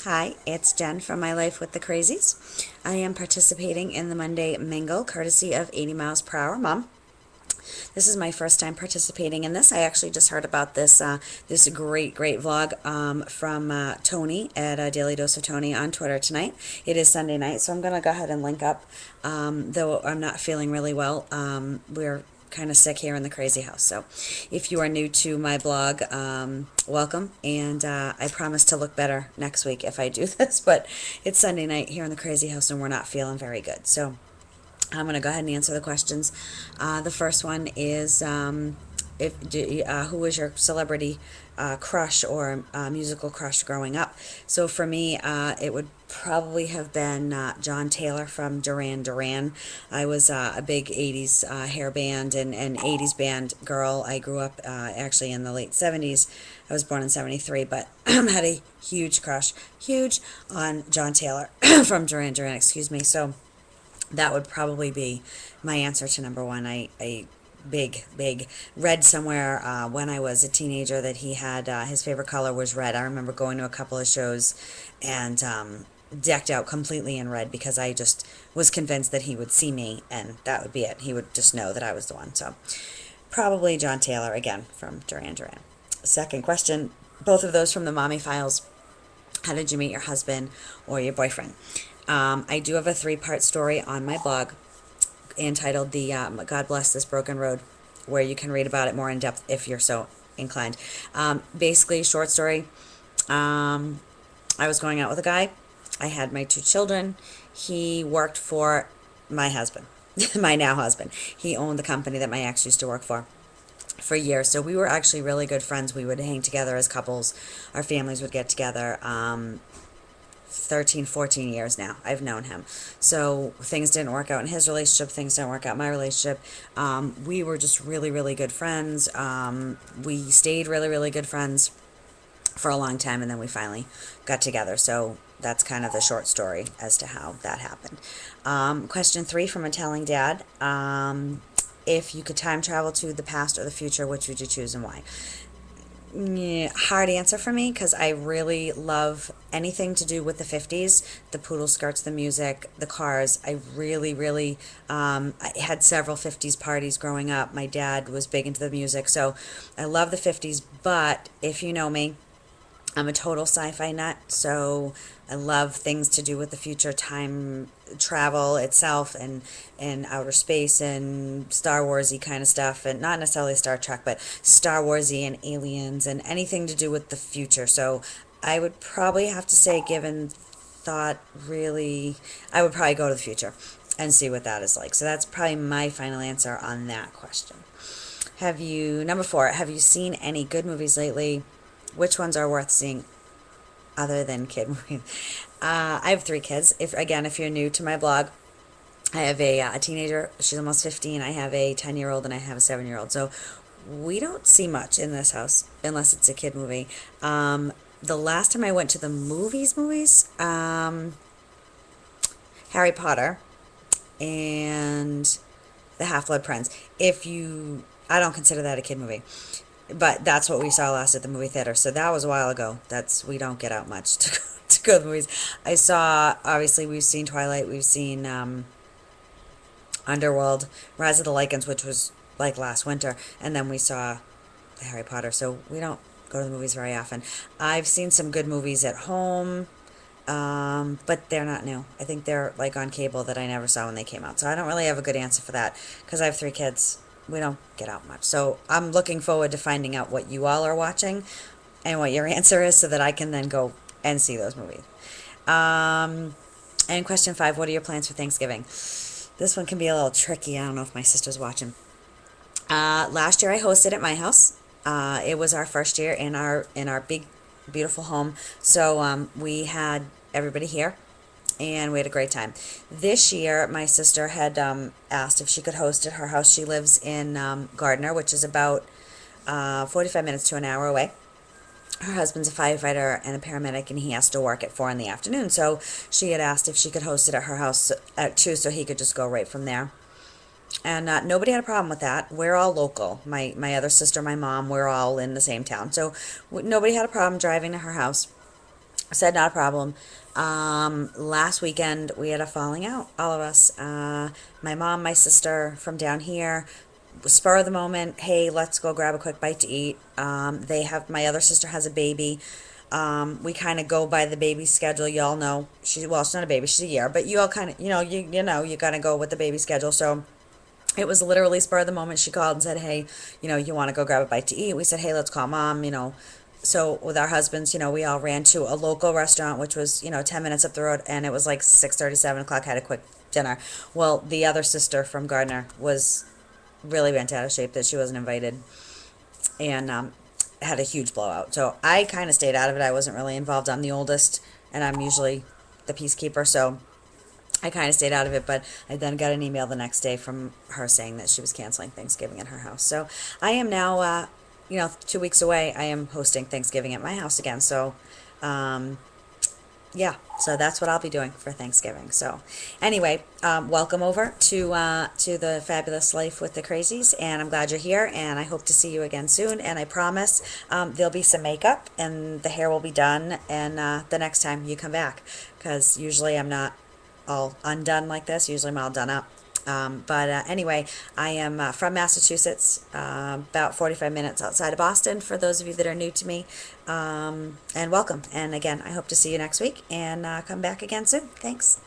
Hi, it's Jen from My Life with the Crazies. I am participating in the Monday Mingle, courtesy of 80 Miles Per Hour Mom. This is my first time participating in this. I actually just heard about this great vlog from Tony at Daily Dose of Tony on Twitter tonight. It is Sunday night, so I'm going to go ahead and link up. Though I'm not feeling really well, we're kind of sick here in the crazy house. So if you are new to my blog, welcome, and I promise to look better next week if I do this, but it's Sunday night here in the crazy house and we're not feeling very good. So I'm going to go ahead and answer the questions. The first one is who was your celebrity crush or musical crush growing up? So for me, it would probably have been John Taylor from Duran Duran. I was a big 80s hair band and 80s band girl. I grew up actually in the late 70s. I was born in 73, but had a huge crush, on John Taylor from Duran Duran, excuse me. So that would probably be my answer to number one. I big read somewhere when I was a teenager that he had his favorite color was red. I remember going to a couple of shows and decked out completely in red because I just was convinced that he would see me and that would be it. He would just know that I was the one. So probably John Taylor again from Duran Duran. Second question, both of those from the Mommy Files. How did you meet your husband or your boyfriend? I do have a 3-part story on my blog entitled the God Bless This Broken Road, where you can read about it more in depth if you're so inclined. Basically, short story, I was going out with a guy. I had my 2 children. He worked for my husband, my now husband. He owned the company that my ex used to work for years. So we were actually really good friends. We would hang together as couples. Our families would get together. 13, 14 years now I've known him. So things didn't work out in his relationship, things didn't work out in my relationship. We were just really good friends. We stayed really good friends for a long time, and then we finally got together. So that's kind of the short story as to how that happened. Question 3 from a telling dad. If you could time travel to the past or the future, which would you choose and why? Yeah, hard answer for me because I really love anything to do with the 50s, the poodle skirts, the music, the cars. I really I had several 50s parties growing up. My dad was big into the music, so I love the 50s, but if you know me, I'm a total sci-fi nut, so I love things to do with the future, time travel itself, and outer space and Star Warsy kind of stuff, and not necessarily Star Trek, but Star Warsy and aliens and anything to do with the future. So I would probably have to say, given thought, really, I would probably go to the future and see what that is like. So that's probably my final answer on that question. Number 4, have you seen any good movies lately? Which ones are worth seeing other than kid movies? I have 3 kids. If you're new to my blog, I have a teenager. She's almost 15. I have a 10-year-old and I have a 7-year-old. So we don't see much in this house unless it's a kid movie. The last time I went to the movies, Harry Potter and the Half-Blood Prince. I don't consider that a kid movie. But that's what we saw last at the movie theater. So that was a while ago. We don't get out much to go to the movies. Obviously, we've seen Twilight. We've seen Underworld, Rise of the Lycans, which was like last winter. And then we saw the Harry Potter. So we don't go to the movies very often. I've seen some good movies at home, but they're not new. I think they're like on cable that I never saw when they came out. So I don't really have a good answer for that because I have 3 kids. We don't get out much. So I'm looking forward to finding out what you all are watching and what your answer is so that I can then go and see those movies. And question 5, what are your plans for Thanksgiving? This one can be a little tricky. I don't know if my sister's watching. Last year I hosted at my house. It was our first year in our big, beautiful home. So we had everybody here. And we had a great time. This year, my sister had asked if she could host at her house. She lives in Gardner, which is about 45 minutes to an hour away. Her husband's a firefighter and a paramedic, and he has to work at 4 in the afternoon. So she had asked if she could host it at her house at 2 so he could just go right from there. And nobody had a problem with that. We're all local. My other sister, my mom, we're all in the same town. So nobody had a problem driving to her house. said not a problem. Last weekend we had a falling out, all of us. My mom, my sister from down here, spur of the moment, hey, let's go grab a quick bite to eat. My other sister has a baby. We kind of go by the baby schedule. Y'all know she's not a baby, she's a year, but you all kind of, you gotta go with the baby schedule. So it was literally spur of the moment. She called and said, hey, you want to go grab a bite to eat? We said, hey, let's call mom. So with our husbands, we all ran to a local restaurant, which was, 10 minutes up the road, and it was like 6:30, 7 o'clock, had a quick dinner. Well, the other sister from Gardner was really bent out of shape that she wasn't invited, and had a huge blowout. So I kind of stayed out of it. I wasn't really involved. I'm the oldest, and I'm usually the peacekeeper, so I kind of stayed out of it, but I then got an email the next day from her saying that she was canceling Thanksgiving at her house. So I am now, 2 weeks away. I am hosting Thanksgiving at my house again. So, yeah, so that's what I'll be doing for Thanksgiving. So anyway, welcome over to the Fabulous Life with the Crazies, and I'm glad you're here, and I hope to see you again soon. And I promise there'll be some makeup, and the hair will be done, and the next time you come back, because usually I'm not all undone like this. Usually I'm all done up. But anyway, I am from Massachusetts, about 45 minutes outside of Boston, for those of you that are new to me. And welcome. And again, I hope to see you next week, and come back again soon. Thanks.